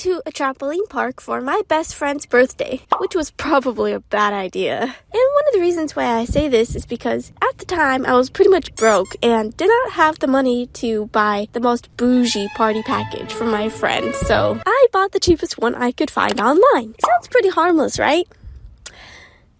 to a trampoline park for my best friend's birthday, which was probably a bad idea. And one of the reasons why I say this is because at the time I was pretty much broke and did not have the money to buy the most bougie party package for my friend, so I bought the cheapest one I could find online. Sounds pretty harmless, right?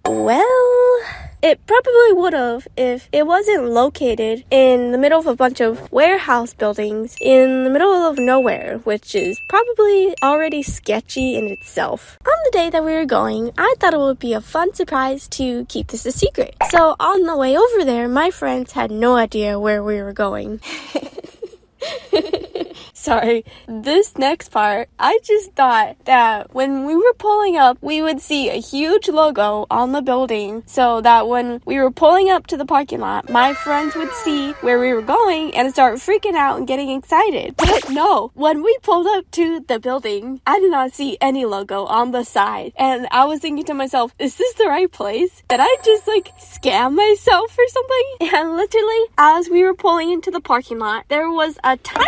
Well, it probably would have if it wasn't located in the middle of a bunch of warehouse buildings in the middle of nowhere, which is probably already sketchy in itself. On the day that we were going, I thought it would be a fun surprise to keep this a secret. So on the way over there, my friends had no idea where we were going. Sorry, this next part, I just thought that when we were pulling up, we would see a huge logo on the building so that when we were pulling up to the parking lot, my friends would see where we were going and start freaking out and getting excited. But no, when we pulled up to the building, I did not see any logo on the side. And I was thinking to myself, is this the right place? Did I just scam myself or something? And literally, as we were pulling into the parking lot, there was a tiny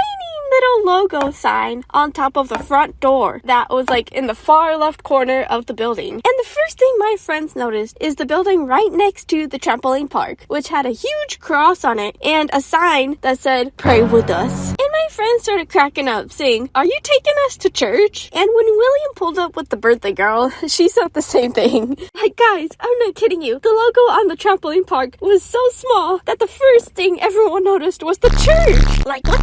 little logo sign on top of the front door that was in the far left corner of the building. And the first thing my friends noticed is the building right next to the trampoline park, which had a huge cross on it and a sign that said, "Pray with us." And my friends started cracking up, saying, "Are you taking us to church?" And when William pulled up with the birthday girl, she said the same thing. Guys, I'm not kidding you. The logo on the trampoline park was so small that the first thing everyone noticed was the church. What?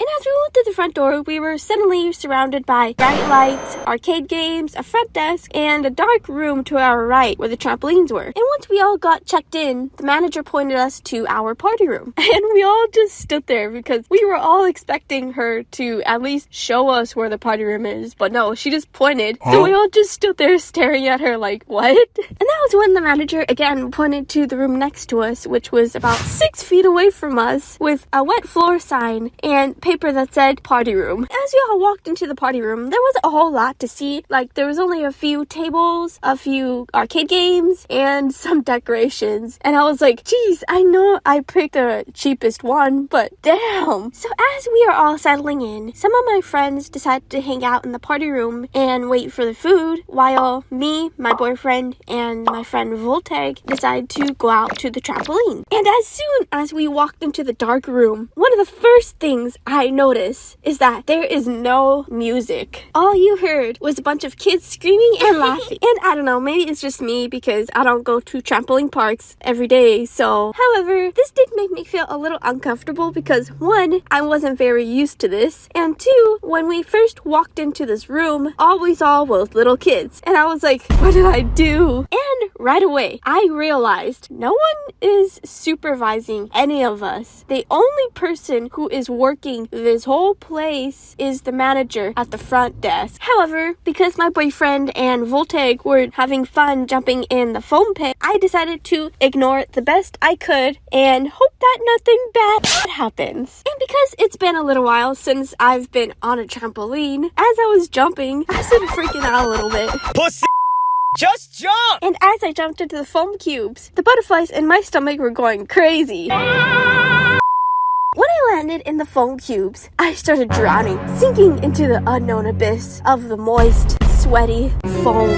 And as we went through the front door, we were suddenly surrounded by bright lights, arcade games, a front desk, and a dark room to our right where the trampolines were. And once we all got checked in, the manager pointed us to our party room. And we all just stood there because we were all expecting her to at least show us where the party room is. But no, she just pointed. So we all just stood there staring at her what? And that was when the manager again pointed to the room next to us, which was about 6 feet away from us, with a wet floor sign and paper that said party room. As we all walked into the party room, there wasn't a whole lot to see. There was only a few tables, a few arcade games, and some decorations. And I was geez, I know I picked the cheapest one, but damn. So as we are all settling in, some of my friends decided to hang out in the party room and wait for the food, while me, my boyfriend, and my friend Volteg decided to go out to the trampoline. And as soon as we walked into the dark room, one of the first things I noticed is that there is no music. All you heard was a bunch of kids screaming and laughing. And I don't know, maybe it's just me because I don't go to trampoline parks every day. So, however, this did make me feel a little uncomfortable because one, I wasn't very used to this, and two, when we first walked into this room, all we saw was little kids. And I was what did I do? And right away, I realized no one is supervising any of us. The only person who is working this whole place is the manager at the front desk. However, because my boyfriend and Volteg were having fun jumping in the foam pit, I decided to ignore it the best I could and hope that nothing bad happens. And because it's been a little while since I've been on a trampoline, as I was jumping, I started freaking out a little bit. Pussy! Just jump! And as I jumped into the foam cubes, the butterflies in my stomach were going crazy. When I landed in the foam cubes, I started drowning, sinking into the unknown abyss of the moist, sweaty foam.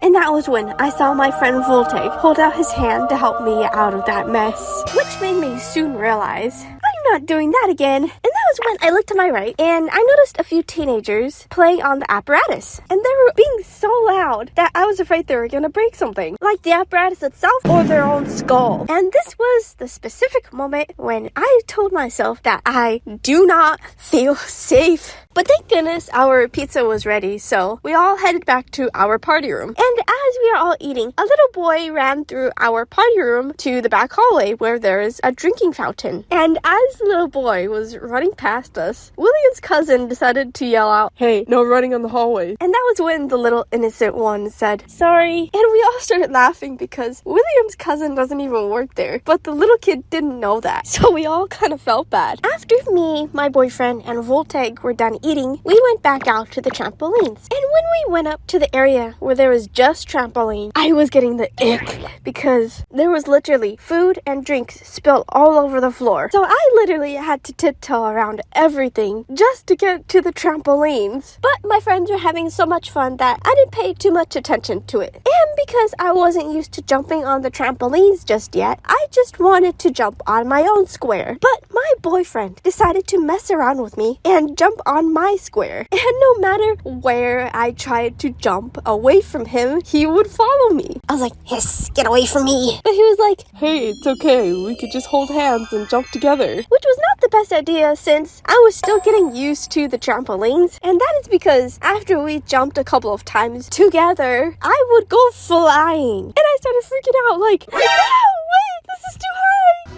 And that was when I saw my friend Volteg hold out his hand to help me out of that mess, which made me soon realize I'm not doing that again. And that was when I looked to my right and I noticed a few teenagers playing on the apparatus. And they were being so loud that I was afraid they were gonna break something, like the apparatus itself or their own skull. And this was the specific moment when I told myself that I do not feel safe. But thank goodness our pizza was ready, so we all headed back to our party room. And as we are all eating, a little boy ran through our party room to the back hallway where there is a drinking fountain. And as the little boy was running past us, William's cousin decided to yell out, "Hey, no running on the hallway." And that was when the little innocent one said, "Sorry." And we all started laughing because William's cousin doesn't even work there. But the little kid didn't know that, so we all kind of felt bad. After me, my boyfriend, and Volteg were done eating, we went back out to the trampolines. And when we went up to the area where there was just trampoline, I was getting the ick because there was literally food and drinks spilled all over the floor. So I literally had to tiptoe around around everything just to get to the trampolines. But my friends were having so much fun that I didn't pay too much attention to it. And because I wasn't used to jumping on the trampolines just yet, I just wanted to jump on my own square. But my boyfriend decided to mess around with me and jump on my square. And no matter where I tried to jump away from him, he would follow me. I was like, hiss, get away from me. But he was like, Hey, it's okay. We could just hold hands and jump together. which was not the best idea since I was still getting used to the trampolines. And that is because after we jumped a couple of times together, I would go flying. And I started freaking out like, no, wait, this is too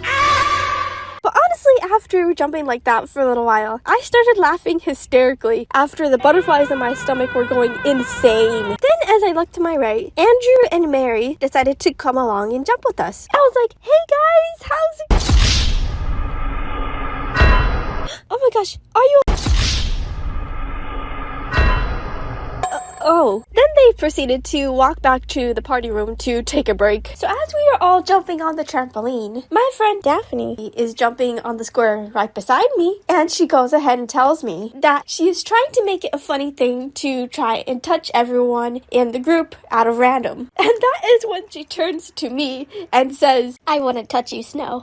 high. But honestly, after jumping like that for a little while, I started laughing hysterically after the butterflies in my stomach were going insane. Then as I looked to my right, Andrew and Mary decided to come along and jump with us. I was like, hey guys, how's it? Oh my gosh, are you... Oh. Then they proceeded to walk back to the party room to take a break. So as we are all jumping on the trampoline, my friend Daphne is jumping on the square right beside me. And she goes ahead and tells me that she is trying to make it a funny thing to try and touch everyone in the group out of random. And that is when she turns to me and says, I want to touch you, Snow.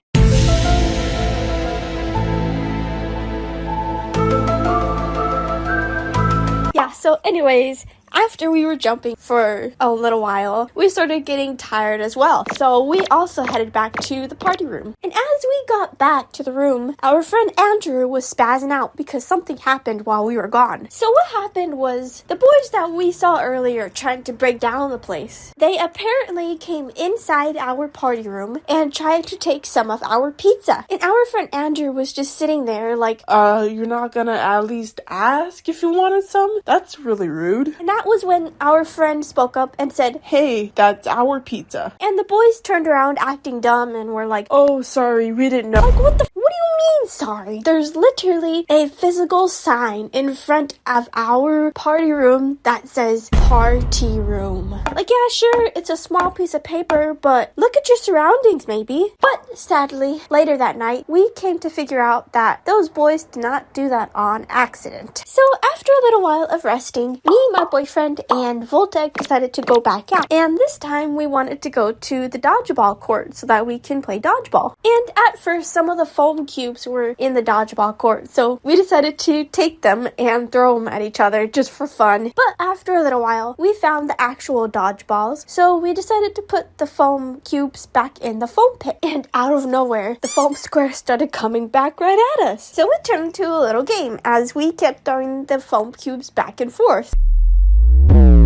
Yeah, so anyways, after we were jumping for a little while, we started getting tired as well. So we also headed back to the party room. And as we got back to the room, our friend Andrew was spazzing out because something happened while we were gone. So what happened was the boys that we saw earlier trying to break down the place, they apparently came inside our party room and tried to take some of our pizza. And our friend Andrew was just sitting there like, You're not gonna at least ask if you wanted some? That's really rude. and that was when our friend spoke up and said, Hey, that's our pizza. and the boys turned around acting dumb and were like, Oh, sorry, we didn't know. like, what do you mean, sorry? There's literally a physical sign in front of our party room that says party room. Like, yeah, sure, it's a small piece of paper, but look at your surroundings, maybe. But sadly, later that night, we came to figure out that those boys did not do that on accident. So after a little while of resting, me, my boyfriend, and Voltec decided to go back out. And this time we wanted to go to the dodgeball court so that we can play dodgeball. And at first, some of the foam cubes were in the dodgeball court, so we decided to take them and throw them at each other just for fun. But after a little while, we found the actual dodgeballs, so we decided to put the foam cubes back in the foam pit. And out of nowhere, the foam square started coming back right at us. So it turned into a little game as we kept throwing the foam cubes back and forth.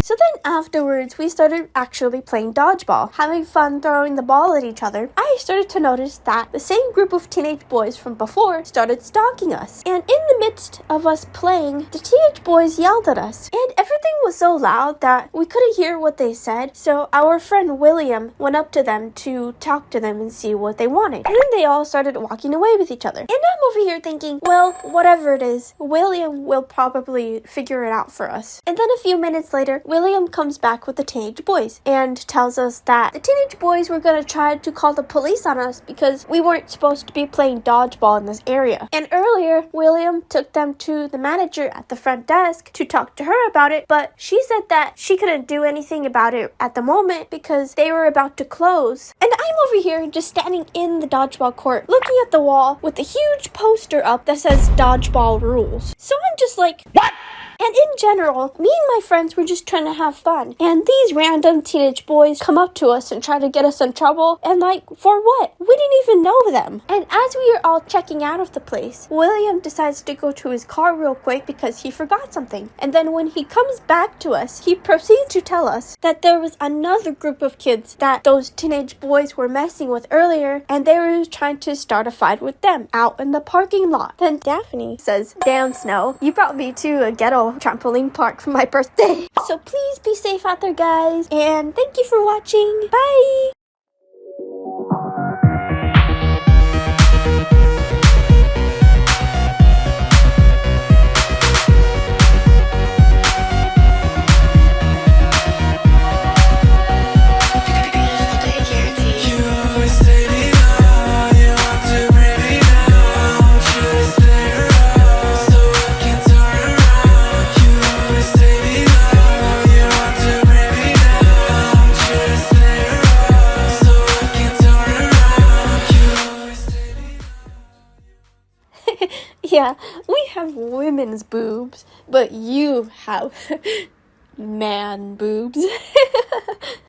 So then afterwards, we started actually playing dodgeball, having fun throwing the ball at each other. I started to notice that the same group of teenage boys from before started stalking us. And in the midst of us playing, the teenage boys yelled at us. And everything was so loud that we couldn't hear what they said. So our friend William went up to them to talk to them and see what they wanted. And then they all started walking away with each other. And I'm over here thinking, well, whatever it is, William will probably figure it out for us. And then a few minutes later, William comes back with the teenage boys and tells us that the teenage boys were going to try to call the police on us because we weren't supposed to be playing dodgeball in this area. And earlier, William took them to the manager at the front desk to talk to her about it, but she said that she couldn't do anything about it at the moment because they were about to close. And I'm over here just standing in the dodgeball court looking at the wall with a huge poster up that says dodgeball rules. So I'm just like, what? And in general, me and my friends were just trying to have fun. And these random teenage boys come up to us and try to get us in trouble. And like, for what? We didn't even know them. And as we are all checking out of the place, William decides to go to his car real quick because he forgot something. And then when he comes back to us, he proceeds to tell us that there was another group of kids that those teenage boys were messing with earlier. And they were trying to start a fight with them out in the parking lot. Then Daphne says, damn, Snow, you brought me to a ghetto trampoline park for my birthday. So please be safe out there, guys, and thank you for watching. Bye! Stay me down, you want to bring me down. Should I stay around? Yeah, we have women's boobs, but you have man boobs.